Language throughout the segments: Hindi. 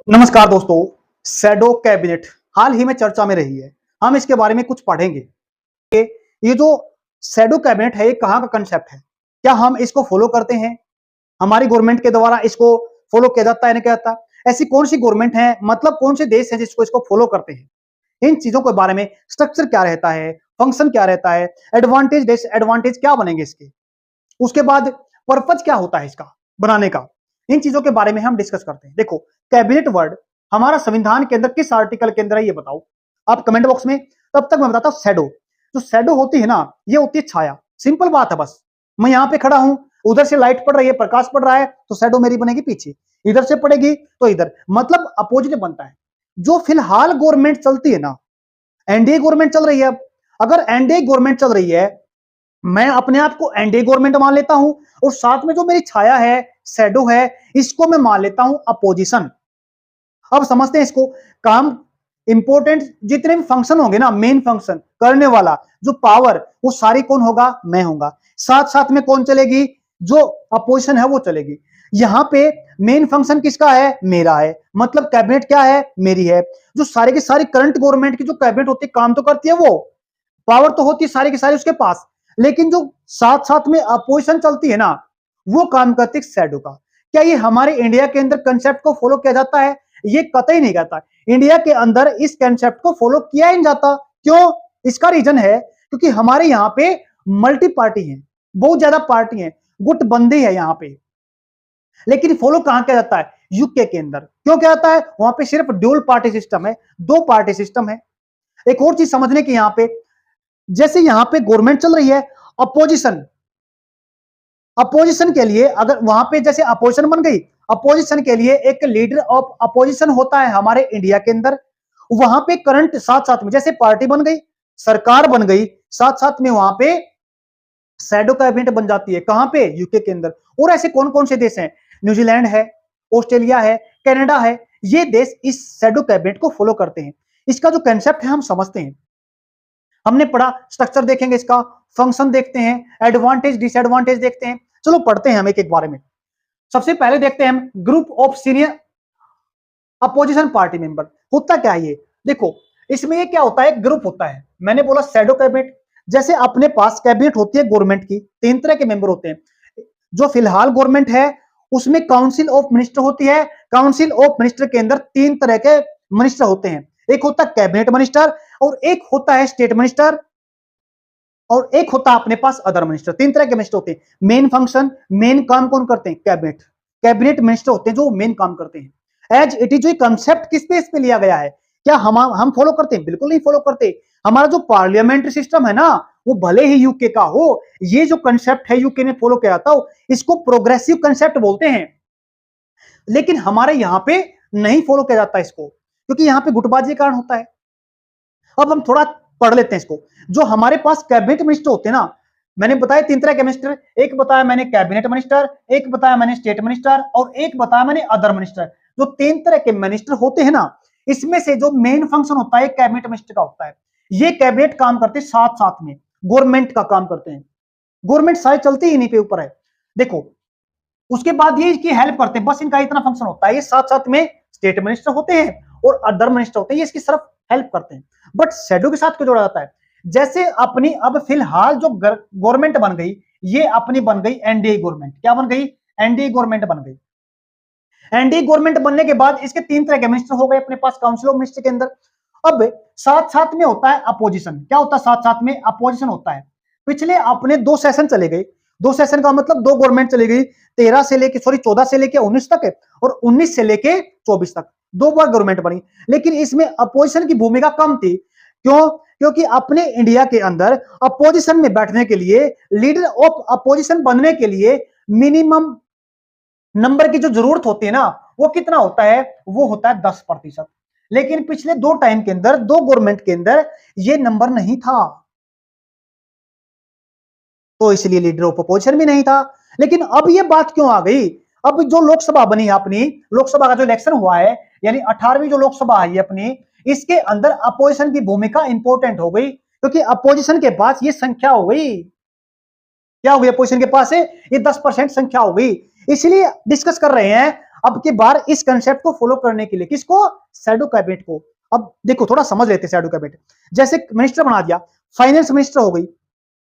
नमस्कार दोस्तों। शैडो कैबिनेट हाल ही में चर्चा में रही है। हम इसके बारे में कुछ पढ़ेंगे कि ये जो शैडो कैबिनेट है ये कहाँ का कंसेप्ट है, क्या हम इसको फॉलो करते हैं, हमारी गवर्नमेंट के द्वारा इसको फॉलो किया जाता है नहीं किया जाता, ऐसी कौन सी गवर्नमेंट है, मतलब कौन से देश है जिसको इसको फॉलो करते हैं, इन चीजों के बारे में स्ट्रक्चर क्या रहता है, फंक्शन क्या रहता है, एडवांटेज डिसएडवांटेज क्या बनेंगे इसके, उसके बाद पर्पज क्या होता है इसका बनाने का, इन चीजों के बारे में हम डिस्कस करते हैं। देखो, कैबिनेट वर्ड हमारा संविधान के अंदर किस आर्टिकल के अंदर है ये बताओ आप कमेंट बॉक्स में। तब तक मैं बताता हूं शैडो, जो शैडो होती है ना ये होती है छाया। सिंपल बात है, बस मैं यहां पे खड़ा हूं, उधर से लाइट पड़ रही है, प्रकाश पड़ रहा है, तो शैडो मेरी बनेगी पीछे, इधर से पड़ेगी तो इधर, मतलब अपोजिट बनता है। जो फिलहाल गवर्नमेंट चलती है ना, एनडीए गवर्नमेंट चल रही है, अब अगर एनडीए गवर्नमेंट चल रही है, मैं अपने आप को एनडीए गवर्नमेंट मान लेता हूं, और साथ में जो मेरी छाया है, शैडो है, इसको मैं मान लेता हूं अपोजिशन। अब समझते हैं इसको। काम इंपॉर्टेंट जितने भी फंक्शन होंगे ना, मेन फंक्शन करने वाला जो पावर, वो सारी कौन होगा, मैं होगा। साथ साथ में कौन चलेगी, जो अपोजिशन है वो चलेगी। यहां पे मेन फंक्शन किसका है, मेरा है, मतलब कैबिनेट क्या है, मेरी है। जो सारी की सारी करंट गवर्नमेंट की जो कैबिनेट होती है काम तो करती है, वो पावर तो होती है सारी की सारी उसके पास, लेकिन जो साथ साथ में अपोजिशन चलती है ना, वो काम करती है शैडो का। क्या ये हमारे इंडिया के अंदर कंसेप्ट को फॉलो किया जाता है? ये कतई नहीं करता। इंडिया के अंदर इस कंसेप्ट को फॉलो किया ही नहीं जाता। क्यों? इसका रीजन है क्योंकि हमारे यहाँ पे मल्टी पार्टी है, बहुत ज्यादा पार्टी है, गुटबंदी है यहाँ पे। लेकिन फॉलो कहां किया जाता है, यूके के अंदर। क्यों किया जाता है? वहां पे सिर्फ ड्यूल पार्टी सिस्टम है, दो पार्टी सिस्टम है। एक और चीज समझने की, यहाँ पे जैसे यहां पे गवर्नमेंट चल रही है, अपोजिशन, अपोजिशन के लिए अगर वहां पे जैसे अपोजिशन बन गई, अपोजिशन के लिए एक लीडर ऑफ अपोजिशन होता है हमारे इंडिया के अंदर। वहां पे करंट साथ साथ में जैसे पार्टी बन गई, सरकार बन गई, साथ साथ में वहां पे शैडो कैबिनेट बन जाती है। कहां पे? यूके के अंदर। और ऐसे कौन कौन से देश हैं? न्यूजीलैंड है, ऑस्ट्रेलिया है, कनाडा है। ये देश इस शैडो कैबिनेट को फॉलो करते हैं। इसका जो कंसेप्ट है हम समझते हैं, हमने पढ़ा, स्ट्रक्चर देखेंगे, इसका फंक्शन देखते हैं, एडवांटेज डिसएडवांटेज देखते हैं। चलो पढ़ते हैं हम एक एक बारे में। सबसे पहले देखते हैं हम group of senior opposition party member. होता क्या है ये? देखो, इसमें ये क्या होता है, ग्रुप होता है। मैंने बोला शैडो कैबिनेट, जैसे अपने पास कैबिनेट होती है गवर्नमेंट की, तीन तरह के मेंबर होते हैं। जो फिलहाल गवर्नमेंट है उसमें काउंसिल ऑफ मिनिस्टर होती है। काउंसिल ऑफ मिनिस्टर के अंदर तीन तरह के मिनिस्टर होते हैं। एक होता है कैबिनेट मिनिस्टर, और एक होता है स्टेट मिनिस्टर, और एक होता है अपने पास अदर मिनिस्टर। तीन तरह के मिनिस्टर होते हैं। मेन फंक्शन, मेन काम कौन करते हैं? कैबिनेट, कैबिनेट मिनिस्टर होते हैं जो मेन काम करते हैं। एज इट इज, जो कंसेप्ट किस पे इस पे लिया गया है, क्या हम फॉलो करते हैं? बिल्कुल नहीं फॉलो करते। हमारा जो पार्लियामेंट्री सिस्टम है ना, वो भले ही यूके का हो, ये जो कंसेप्ट है यूके ने फॉलो किया था, इसको प्रोग्रेसिव कंसेप्ट बोलते हैं। लेकिन हमारे यहाँ पे नहीं फॉलो किया जाता इसको, क्योंकि यहाँ पे गुटबाजी कारण होता है। अब हम थोड़ा पढ़ लेते हैं इसको। जो हमारे पास कैबिनेट मिनिस्टर होते हैं ना, मैंने बताया तीन तरह के मिनिस्टर, एक बताया मैंने कैबिनेट मिनिस्टर, एक बताया मैंने स्टेट मिनिस्टर, और एक बताया मैंने अदर मिनिस्टर। जो तीन तरह के मिनिस्टर होते हैं ना, इसमें से जो मेन फंक्शन होता है कैबिनेट मिनिस्टर का होता है। ये कैबिनेट काम करते साथ साथ में गवर्नमेंट का काम करते हैं। गवर्नमेंट सारी चलती ही नहीं पे ऊपर है। देखो, उसके बाद ये इसकी हेल्प करते हैं, बस इनका इतना फंक्शन होता है। ये साथ साथ में स्टेट मिनिस्टर होते हैं और अदर मिनिस्टर होते हैं, ये इसकी सिर्फ हेल्प करते हैं। बट शैडो के साथ क्यों जोड़ा जाता है? जैसे अपनी अब फिलहाल जो गवर्नमेंट बन गई, ये अपनी बन गई एनडीए गवर्नमेंट। क्या बन गई? एनडीए गवर्नमेंट बन गई। एनडीए गवर्नमेंट बनने के बाद इसके तीन तरह के मिनिस्टर हो गए अपने पास काउंसिल ऑफ मिनिस्टर के अंदर। अब साथ साथ में होता है अपोजिशन। क्या होता है? साथ साथ में अपोजिशन होता है। पिछले अपने दो सेशन चले गए, दो सेशन का मतलब दो गवर्नमेंट चली गई, 13 से लेके 14 से लेके 19 तक है, और 19 से लेके 24 तक दो बार गवर्नमेंट बनी। लेकिन इसमें अपोजिशन की भूमिका कम थी। क्यों? क्योंकि अपने इंडिया के अंदर अपोजिशन में बैठने के लिए, लीडर ऑफ अपोजिशन बनने के लिए मिनिमम नंबर की जो जरूरत होती है ना, वो कितना होता है? वो होता है 10%। लेकिन पिछले दो टाइम के अंदर, दो गवर्नमेंट के अंदर ये नंबर नहीं था, तो इसलिए लीडर ऑफ अपोजिशन भी नहीं था। लेकिन अब ये बात क्यों आ गई? अब जो लोकसभा बनी है अपनी, लोकसभा का जो इलेक्शन हुआ है, यानी 18वीं जो लोकसभा आई है अपनी, इसके अंदर अपोजिशन की भूमिका इंपॉर्टेंट हो गई, क्योंकि अपोजिशन के पास ये संख्या हो गई। क्या हो गई? अपोजिशन के पास है ये 10% संख्या हो गई। इसलिए डिस्कस कर रहे हैं अब की बार इस कंसेप्ट को फॉलो करने के लिए किसको, शैडो कैबिनेट को। अब देखो थोड़ा समझ लेते हैं शैडो कैबिनेट। जैसे मिनिस्टर बना दिया, फाइनेंस मिनिस्टर हो गई,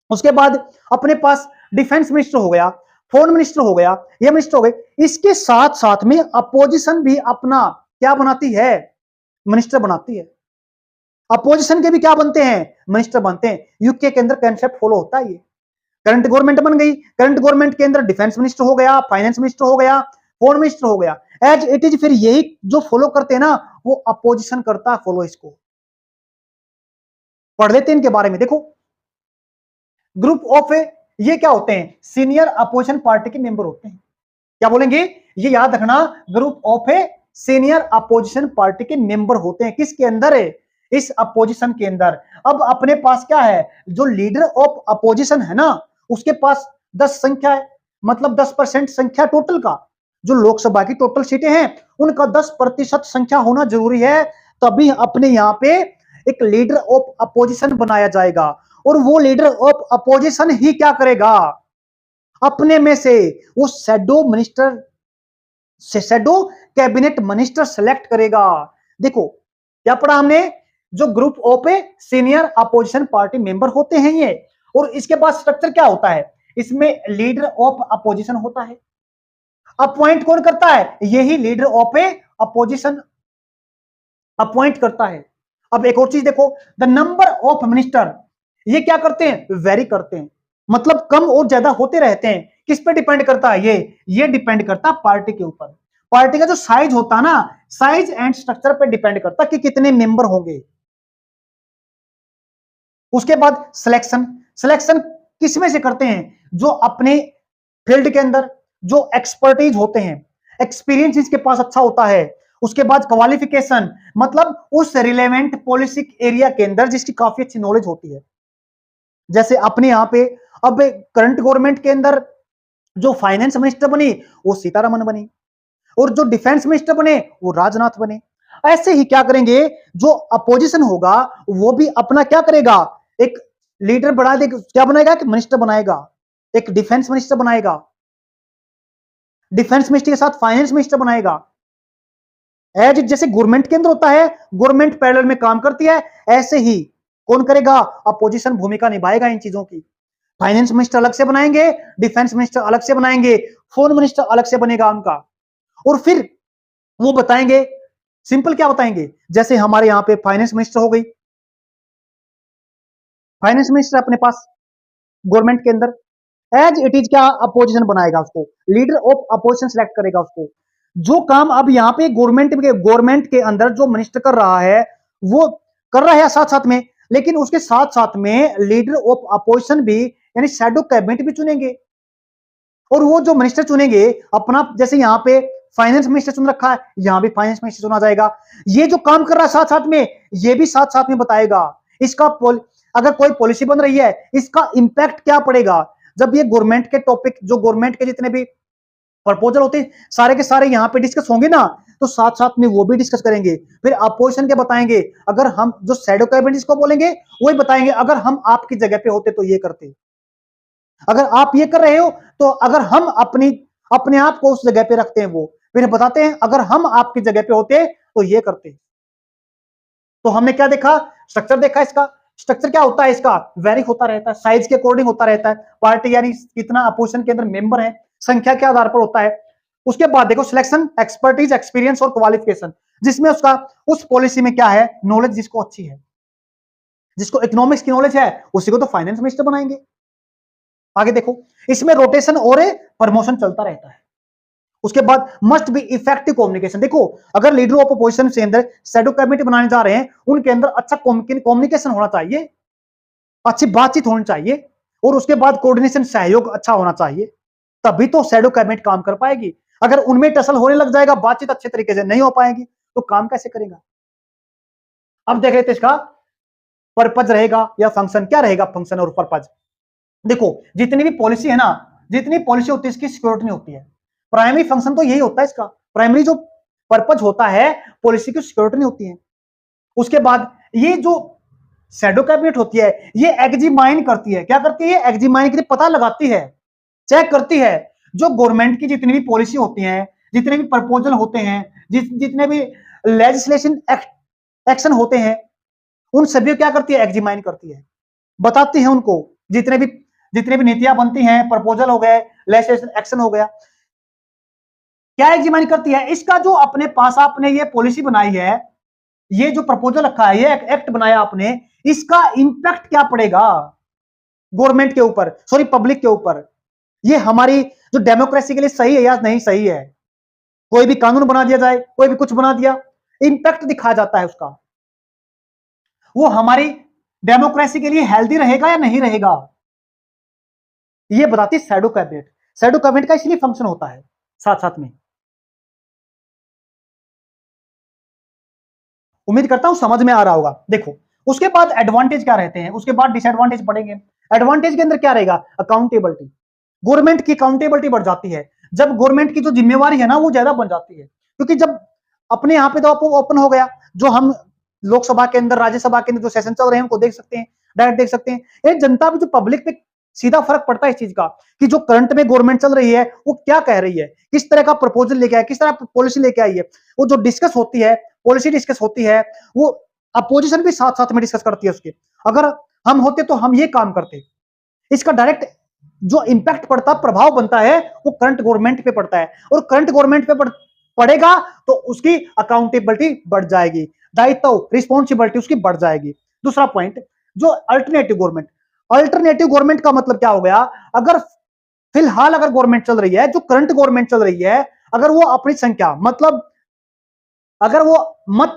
उसके बाद अपने पास डिफेंस मिनिस्टर हो गया, फॉरेन मिनिस्टर हो गया, ये मिनिस्टर हो गए। इसके साथ साथ में अपोजिशन भी अपना क्या बनाती है, मिनिस्टर बनाती है। अपोजिशन के भी क्या बनते हैं, मिनिस्टर बनते हैं। यूके के अंदर कंसेप्ट फॉलो होता है ये। करंट गवर्नमेंट बन गई, करंट गवर्नमेंट के अंदर डिफेंस मिनिस्टर हो गया, फाइनेंस मिनिस्टर हो गया, फॉरेन मिनिस्टर हो गया। एज इट इज फिर यही जो फॉलो करते हैं ना, वो अपोजिशन करता है फॉलो। इसको पढ़ लेते हैं इनके बारे में। देखो ग्रुप ऑफ ये क्या होते हैं, सीनियर अपोजिशन पार्टी के मेंबर होते हैं। क्या बोलेंगे, ये याद रखना, group of senior opposition party के मेंबर होते हैं। किसके अंदर है, इस अपोजिशन के अंदर। अब अपने पास क्या है, जो लीडर ऑफ अपोजिशन है ना, उसके पास 10 संख्या है, मतलब 10% संख्या टोटल का, जो लोकसभा की टोटल सीटें हैं उनका 10% संख्या होना जरूरी है, तभी अपने यहां पे एक लीडर ऑफ अपोजिशन बनाया जाएगा। और वो लीडर ऑफ अपोजिशन ही क्या करेगा, अपने में से वो शैडो कैबिनेट मिनिस्टर सेलेक्ट करेगा। देखो क्या पढ़ा हमने, जो group of senior opposition party member होते हैं ये, और इसके बाद स्ट्रक्चर क्या होता है, इसमें लीडर ऑफ अपोजिशन होता है। अपॉइंट कौन करता है, यही लीडर ऑफ अपोजिशन अपॉइंट करता है। अब एक और चीज देखो, द नंबर ऑफ मिनिस्टर, ये क्या करते हैं, वेरी करते हैं, मतलब कम और ज्यादा होते रहते हैं। किस पे डिपेंड करता है ये डिपेंड करता है पार्टी के ऊपर। पार्टी का जो साइज होता है ना, साइज एंड स्ट्रक्चर पे डिपेंड करता है कि कितने मेंबर होंगे। उसके बाद सिलेक्शन, सिलेक्शन किसमें से करते हैं, जो अपने फील्ड के अंदर जो एक्सपर्टीज होते हैं, एक्सपीरियंस इसके पास अच्छा होता है। उसके बाद क्वालिफिकेशन, मतलब उस रिलेवेंट पॉलिसी एरिया के अंदर जिसकी काफी अच्छी नॉलेज होती है। जैसे अपने यहां पे अब करंट गवर्नमेंट के अंदर जो फाइनेंस मिनिस्टर बनी वो सीतारमन बनी, और जो डिफेंस मिनिस्टर बने वो राजनाथ बने। ऐसे ही क्या करेंगे, जो अपोजिशन होगा वो भी अपना क्या करेगा, एक लीडर बना देगा, क्या बनाएगा, कि मिनिस्टर बनाएगा, एक डिफेंस मिनिस्टर बनाएगा, डिफेंस मिनिस्टर के साथ फाइनेंस मिनिस्टर बनाएगा। एज जैसे गवर्नमेंट के अंदर होता है, गवर्नमेंट पैरेलल में काम करती है, ऐसे ही कौन करेगा, अपोजिशन भूमिका निभाएगा इन चीजों की। फाइनेंस मिनिस्टर अलग से बनाएंगे, डिफेंस मिनिस्टर अलग से बनाएंगे, फॉरेन मिनिस्टर अलग से बनेगा उनका। और फिर वो बताएंगे, सिंपल क्या बताएंगे, जैसे हमारे यहां पे फाइनेंस मिनिस्टर हो गई, फाइनेंस मिनिस्टर अपने पास गवर्नमेंट के अंदर एज इट इज क्या अपोजिशन बनाएगा, उसको लीडर ऑफ अपोजिशन सेलेक्ट करेगा उसको। जो काम अब यहां पे गवर्नमेंट के अंदर जो मिनिस्टर कर रहा है वो कर रहा है साथ साथ में, लेकिन उसके साथ साथ में लीडर ऑफ अपोजिशन भी यानी शैडो कैबिनेट भी चुनेंगे। और वो जो मिनिस्टर चुनेंगे अपना, जैसे यहाँ पे फाइनेंस मिनिस्टर चुन रखा है, यहां भी फाइनेंस मिनिस्टर चुना जाएगा। ये जो काम कर रहा है साथ साथ में, ये भी साथ साथ में बताएगा इसका अगर कोई पॉलिसी बन रही है इसका इंपैक्ट क्या पड़ेगा। जब ये गवर्नमेंट के टॉपिक, जो गवर्नमेंट के जितने भी प्रपोजल होते हैं सारे के सारे यहाँ पे डिस्कस होंगे ना, तो साथ साथ में वो भी डिस्कस करेंगे। फिर अपोजिशन के बताएंगे, अगर हम जो शैडो कैबिनेट इसको बोलेंगे वही बताएंगे, अगर हम आपकी जगह पे होते तो ये करते, अगर आप ये कर रहे हो तो अगर हम अपने आप को उस जगह पे रखते हैं, वो फिर बताते हैं अगर हम आपकी जगह पे होते तो ये करते। तो हमने क्या देखा, स्ट्रक्चर देखा। इसका स्ट्रक्चर क्या होता है, इसका वेरी होता रहता है, साइज के अकॉर्डिंग होता रहता है। पार्टी यानी कितना अपोजिशन के अंदर मेंबर है, संख्या के आधार पर होता है। उसके बाद देखो सिलेक्शन, एक्सपर्टीज, एक्सपीरियंस और क्वालिफिकेशन, जिसमें उसका उस पॉलिसी में क्या है, नॉलेज जिसको अच्छी है, जिसको इकोनॉमिक्स की नॉलेज है उसी को तो फाइनेंस मिनिस्टर बनाएंगे। आगे देखो, इसमें रोटेशन और प्रमोशन चलता रहता है। उसके बाद मस्ट बी इफेक्टिव कम्युनिकेशन। देखो अगर लीडर ऑफ अपोजिशन से अंदर शैडो कैबिनेट बनाने जा रहे हैं, उनके अंदर अच्छा कम्युनिकेशन होना चाहिए, अच्छी बातचीत होनी चाहिए, और उसके बाद कोऑर्डिनेशन, सहयोग अच्छा होना चाहिए, तभी तो शैडो कैबिनेट काम कर पाएगी। अगर उनमें टसल होने लग जाएगा, बातचीत अच्छे तरीके से नहीं हो पाएगी, तो काम कैसे करेगा। अब देख लेते इसका पर्पज रहेगा या फंक्शन, क्या रहेगा फंक्शन और पर्पज। देखो जितनी भी पॉलिसी है ना, जितनी पॉलिसी होती है इसकी सिक्योरिटी नहीं होती है। प्राइमरी फंक्शन तो यही होता है इसका, प्राइमरी जो पर्पज होता है पॉलिसी की सिक्योरिटी नहीं होती है। उसके बाद ये जो शैडो कैबिनेट होती है ये एग्जीमाइन करती है, क्या करती है, एग्जीमाइन करके पता लगाती है, चेक करती है जो गवर्नमेंट की जितनी भी पॉलिसी होती है, जितने भी प्रपोजल होते हैं, जितने भी लेजिस्लेशन एक्शन होते हैं, उन सभी को क्या करती है, एग्जामिन करती है, बताती है उनको। जितने भी नीतियां बनती हैं, प्रपोजल हो गए, लेजिस्लेशन एक्शन हो गया, क्या एग्जामिन करती है, इसका जो अपने पास आपने ये पॉलिसी बनाई है, ये जो प्रपोजल रखा है, ये एक्ट बनाया आपने, इसका इंपैक्ट क्या पड़ेगा गवर्नमेंट के ऊपर, सॉरी पब्लिक के ऊपर, ये हमारी जो डेमोक्रेसी के लिए सही है या नहीं सही है। कोई भी कानून बना दिया जाए, कोई भी कुछ बना दिया, इंपैक्ट दिखाया जाता है उसका, वो हमारी डेमोक्रेसी के लिए हेल्दी रहेगा या नहीं रहेगा, ये बताती शैडो कैबिनेट। शैडो कैबिनेट का इसलिए फंक्शन होता है साथ साथ में। उम्मीद करता हूं समझ में आ रहा होगा। देखो उसके बाद एडवांटेज क्या रहते हैं, उसके बाद डिसएडवांटेज पढ़ेंगे। एडवांटेज के अंदर क्या रहेगा, अकाउंटेबिलिटी, गवर्नमेंट की अकाउंटेबिलिटी बढ़ जाती है। जब गवर्नमेंट की जो जिम्मेवारी है ना वो ज्यादा बन जाती है, क्योंकि जब अपने यहाँ पे तो ओपन हो गया, जो हम लोकसभा के अंदर, राज्यसभा के अंदर जो सेशन चल रहे हैं उनको देख सकते हैं, डायरेक्ट देख सकते हैं। ये जनता पे, जो पब्लिक पे सीधा फर्क पड़ता है इस चीज का, कि जो करंट में गवर्नमेंट चल रही है वो क्या कह रही है, किस तरह का प्रपोजल लेके आए, किस तरह पॉलिसी लेके आई है, वो जो डिस्कस होती है, पॉलिसी डिस्कस होती है, वो अपोजिशन भी साथ साथ में डिस्कस करती है उसके। अगर हम होते तो हम ये काम करते। इसका डायरेक्ट जो इंपैक्ट पड़ता, प्रभाव बनता है, वो करंट गवर्नमेंट पे पड़ता है, और करंट गवर्नमेंट पे पड़ेगा तो उसकी अकाउंटेबिलिटी बढ़ जाएगी, दायित्व, रिस्पॉन्सिबिलिटी उसकी बढ़ जाएगी। दूसरा पॉइंट, जो अल्टरनेटिव गवर्नमेंट, अल्टरनेटिव गवर्नमेंट का मतलब क्या हो गया, अगर फिलहाल अगर गवर्नमेंट चल रही है, जो करंट गवर्नमेंट चल रही है, अगर वो अपनी संख्या, मतलब अगर वो मत,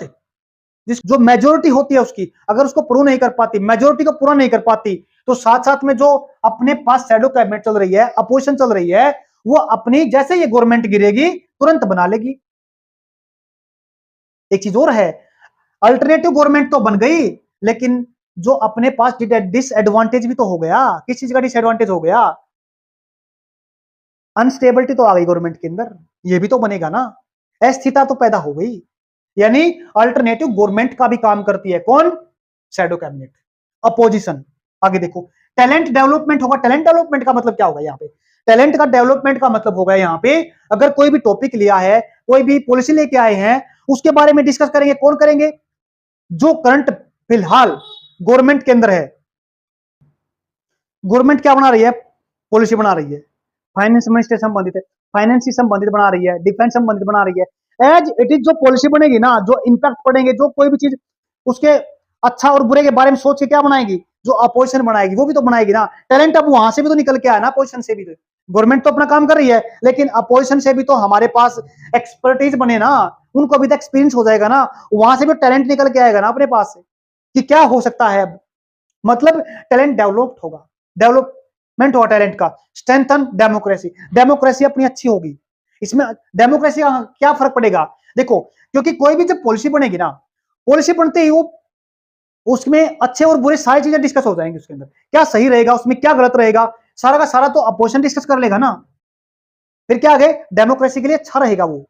जो मेजोरिटी होती है उसकी, अगर उसको प्रूव नहीं कर पाती, मेजोरिटी को पूरा नहीं कर पाती, तो साथ साथ में जो अपने पास शैडो कैबिनेट चल रही है, अपोजिशन चल रही है, वो अपनी, जैसे ये गवर्नमेंट गिरेगी तुरंत बना लेगी। एक चीज और है, अल्टरनेटिव गवर्नमेंट तो बन गई, लेकिन जो अपने पास डिसएडवांटेज भी तो हो गया। किस चीज का डिसएडवांटेज हो गया, अनस्टेबिलिटी तो आ गई गवर्नमेंट के अंदर, ये भी तो बनेगा ना, अस्थिरता तो पैदा हो गई। यानी अल्टरनेटिव गवर्नमेंट का भी काम करती है कौन, शैडो कैबिनेट, अपोजिशन। आगे देखो, टैलेंट डेवलपमेंट होगा। टैलेंट डेवलपमेंट का मतलब क्या होगा यहाँ पे, टैलेंट का डेवलपमेंट का मतलब होगा यहाँ पे, अगर कोई भी टॉपिक लिया है, कोई भी पॉलिसी लेके आए हैं, उसके बारे में डिस्कस करेंगे। कौन करेंगे, जो करंट फिलहाल गवर्नमेंट के अंदर है। गवर्नमेंट क्या बना रही है, पॉलिसी बना रही है, फाइनेंस मिनिस्ट्री से संबंधित है, फाइनेंस से संबंधित बना रही है, डिफेंस संबंधित बना रही है। एज इट इज जो पॉलिसी बनेगी ना, जो इंपैक्ट पड़ेंगे, जो कोई भी चीज उसके अच्छा और बुरे के बारे में सोच के क्या बनाएगी, जो अपोजिशन बनाएगी वो भी तो बनाएगी ना। टैलेंट अब वहां से भी तो निकल के आया ना, अपोजिशन से भी तो। गवर्नमेंट तो अपना काम कर रही है, लेकिन अपोजिशन से भी तो हमारे पास एक्सपर्टीज बने ना, उनको अभी तक एक्सपीरियंस हो जाएगा ना, वहां से भी टैलेंट निकल के आएगा ना अपने पास से, कि क्या हो सकता है। मतलब टैलेंट डेवलप्ड होगा, डेवलपमेंट होगा टैलेंट का, स्ट्रेंथन डेमोक्रेसी, डेमोक्रेसी अपनी अच्छी होगी। इसमें डेमोक्रेसी का क्या फर्क पड़ेगा, देखो, क्योंकि कोई भी जब पॉलिसी बनेगी ना, पॉलिसी बनते ही वो उसमें अच्छे और बुरे सारी चीजें डिस्कस हो जाएंगी, उसके अंदर क्या सही रहेगा, उसमें क्या गलत रहेगा, सारा का सारा तो अपोजिशन डिस्कस कर लेगा ना। फिर क्या आगे, डेमोक्रेसी के लिए अच्छा रहेगा, वो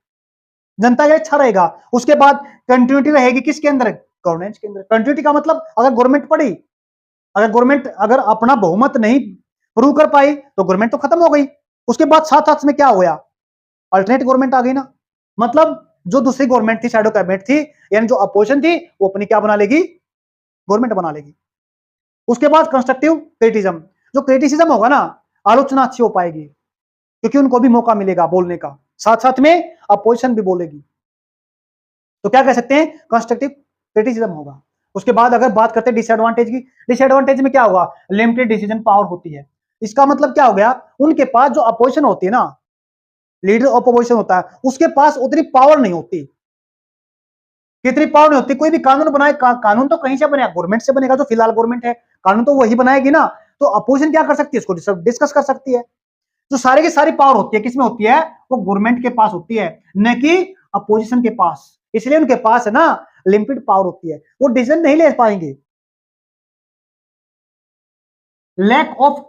जनता के लिए अच्छा रहेगा। उसके बाद कंटिन्यूटी रहेगी किसके अंदर, गवर्नेंस के अंदर। कंटिन्यूटी का मतलब, अगर गवर्नमेंट पड़ी, अगर गवर्नमेंट अगर अपना बहुमत नहीं प्रूव कर पाई तो गवर्नमेंट तो खत्म हो गई। उसके बाद साथ साथ में क्या हो गया, अल्टरनेट गवर्नमेंट आ गई ना। मतलब जो दूसरी गवर्नमेंट थी, शैडो कैबिनेट थी, यानी जो अपोजिशन थी, वो अपनी क्या बना लेगी, गवर्नमेंट बना लेगी। उसके बाद कंस्ट्रक्टिव क्रिटिसिज्म, जो क्रिटिसिज्म होगा ना, आलोचना अच्छी हो पाएगी, क्योंकि उनको भी मौका मिलेगा बोलने का, साथ साथ में अपोजिशन भी बोलेगी। तो क्या कह सकते हैं, कंस्ट्रक्टिव क्रिटिसिज्म होगा। उसके बाद अगर बात करते हैं डिसएडवांटेज की, डिसएडवांटेज में क्या होगा, लिमिटेड डिसीजन पावर होती है। इसका मतलब क्या हो गया, उनके पास जो अपोजिशन होती है ना, लीडर ऑफ अपोजिशन होता है, उसके पास उतनी पावर नहीं होती। कितनी पावर नहीं होती, कोई भी कानून बनाए, कानून तो कहीं से बनेगा, गवर्नमेंट से बनेगा, जो फिलहाल गवर्नमेंट है, कानून तो वही बनाएगी ना। तो अपोजिशन क्या कर सकती है, इसको डिस्कस कर सकती है। जो सारी की सारी पावर होती है किसमें होती है, वो गवर्नमेंट के पास होती है, न कि अपोजिशन के पास। इसलिए उनके पास है ना लिमिटेड पावर होती है, वो डिसीजन नहीं ले पाएंगे। Lack of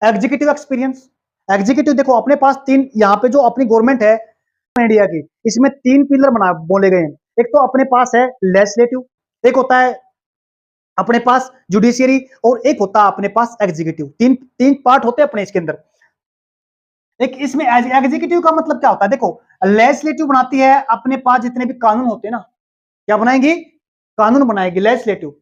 executive experience, executive देखो अपने पास तीन, यहाँ पे जो अपनी गवर्नमेंट है इंडिया की, इसमें तीन पिलर बना बोले गए हैं। एक तो अपने पास है लेजिस्लेटिव, एक होता है अपने पास जुडिशियरी, और एक होता है अपने पास एग्जीक्यूटिव। तीन तीन पार्ट होते हैं अपने इसके अंदर। एक इसमें एग्जीक्यूटिव का मतलब क्या होता है, देखो लेजिस्लेटिव बनाती है अपने पास जितने भी कानून होते हैं ना, क्या बनाएगी, कानून बनाएगी लेजिस्लेटिव।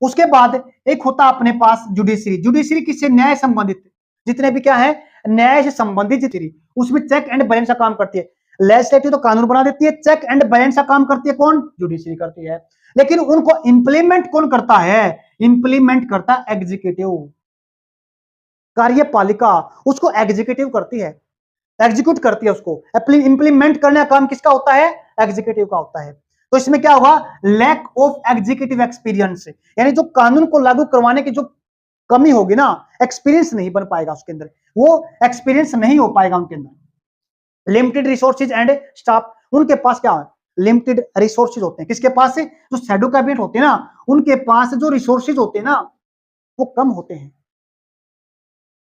उसके बाद एक होता है अपने पास जुडिशरी, जुडिशरी किससे, न्याय संबंधित जितने भी क्या है, न्याय से संबंधित जुडिशरी, उसमें चेक एंड बैलेंस का काम करती है। लेजिस्लेटिव तो कानून बना देती है, चेक एंड बैलेंस का काम करती है कौन, जुडिशरी करती है। लेकिन उनको इंप्लीमेंट कौन करता है, इंप्लीमेंट करता है एग्जीक्यूटिव, कार्यपालिका उसको एग्जीक्यूटिव करती है, एग्जीक्यूट करती है उसको, इंप्लीमेंट करने का काम किसका होता है, एग्जीक्यूटिव का होता है। तो इसमें क्या होगा, लैक ऑफ एग्जीक्यूटिव एक्सपीरियंस, यानी जो कानून को लागू करवाने की जो कमी होगी ना, एक्सपीरियंस नहीं बन पाएगा उसके अंदर, वो एक्सपीरियंस नहीं हो पाएगा उनके अंदर। लिमिटेड रिसोर्सेज एंड स्टाफ, उनके पास क्या है, लिमिटेड रिसोर्सेज होते हैं, किसके पास से, जो शैडो कैबिनेट होते हैं ना, उनके पास जो रिसोर्सेज होते हैं ना वो कम होते हैं।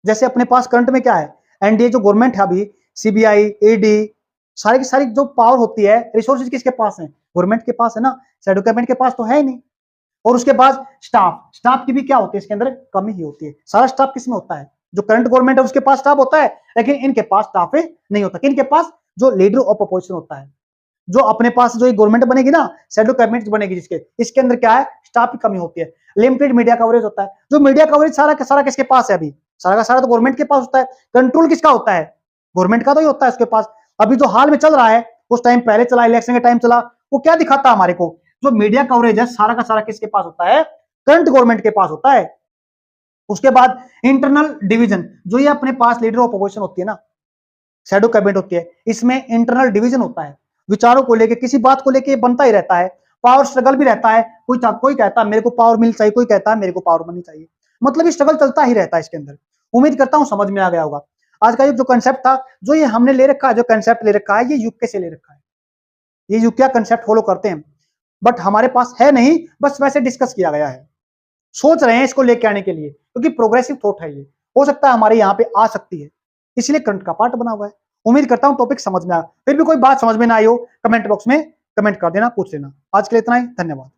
जैसे अपने पास करंट में क्या है, एनडीए जो गवर्नमेंट है अभी, सीबीआई, ईडी, सारी की सारी जो पावर होती है, रिसोर्सेज किसके पास है, गवर्नमेंट के पास है ना, शैडो कैबिनेट के पास तो है ही नहीं। और उसके बाद स्टाफ, स्टाफ की भी क्या होती है इसके अंदर, कमी ही होती है। सारा स्टाफ किसमें होता है, जो करंट गवर्नमेंट है उसके पास स्टाफ होता है, लेकिन इनके पास स्टाफ नहीं होता। इनके पास जो लीडर ऑफ अपोजिशन होता है, जो अपने पास जो गवर्नमेंट बनेगी ना, शैडो कैबिनेट बनेगी जिसके, इसके अंदर क्या है, स्टाफ की कमी होती है। लिमिटेड मीडिया कवरेज होता है, जो मीडिया कवरेज सारा का सारा किसके पास है, अभी सारा का सारा तो गवर्नमेंट के पास होता है। कंट्रोल किसका होता है, गवर्नमेंट का तो ही होता है उसके पास। अभी जो हाल में चल रहा है, उस टाइम पहले चला, इलेक्शन के टाइम चला, वो क्या दिखाता है हमारे को, जो मीडिया कवरेज है सारा का सारा किसके पास होता है, करंट गवर्नमेंट के पास होता है। उसके बाद इंटरनल डिवीजन, जो ये अपने पास लीडर ऑफ अपोजिशन होती है ना, शैडो कैबिनेट होती है, इसमें इंटरनल डिवीजन होता है, विचारों को लेके, किसी बात को लेके बनता ही रहता है, पावर स्ट्रगल भी रहता है, कोई कहता है मेरे को पावर मिल चाहिए, कोई कहता है मेरे को पावर मिलनी चाहिए, मतलब ये स्ट्रगल चलता ही रहता है इसके अंदर। उम्मीद करता हूं समझ में आ गया होगा। आज का जो कंसेप्ट था, जो ये हमने ले रखा है, जो कंसेप्ट ले रखा है, ये यूके से ले रखा है, ये यूके का कंसेप्ट फॉलो करते हैं, बट हमारे पास है नहीं, बस वैसे डिस्कस किया गया है। सोच रहे हैं इसको लेके आने के लिए, क्योंकि प्रोग्रेसिव थॉट है, ये हो सकता है हमारे यहाँ पे आ सकती है, इसलिए करंट का पार्ट बना हुआ है। उम्मीद करता हूं टॉपिक समझ में आया, फिर भी कोई बात समझ में ना आई हो, कमेंट बॉक्स में कमेंट कर देना, पूछ लेना। आज के लिए इतना ही, धन्यवाद।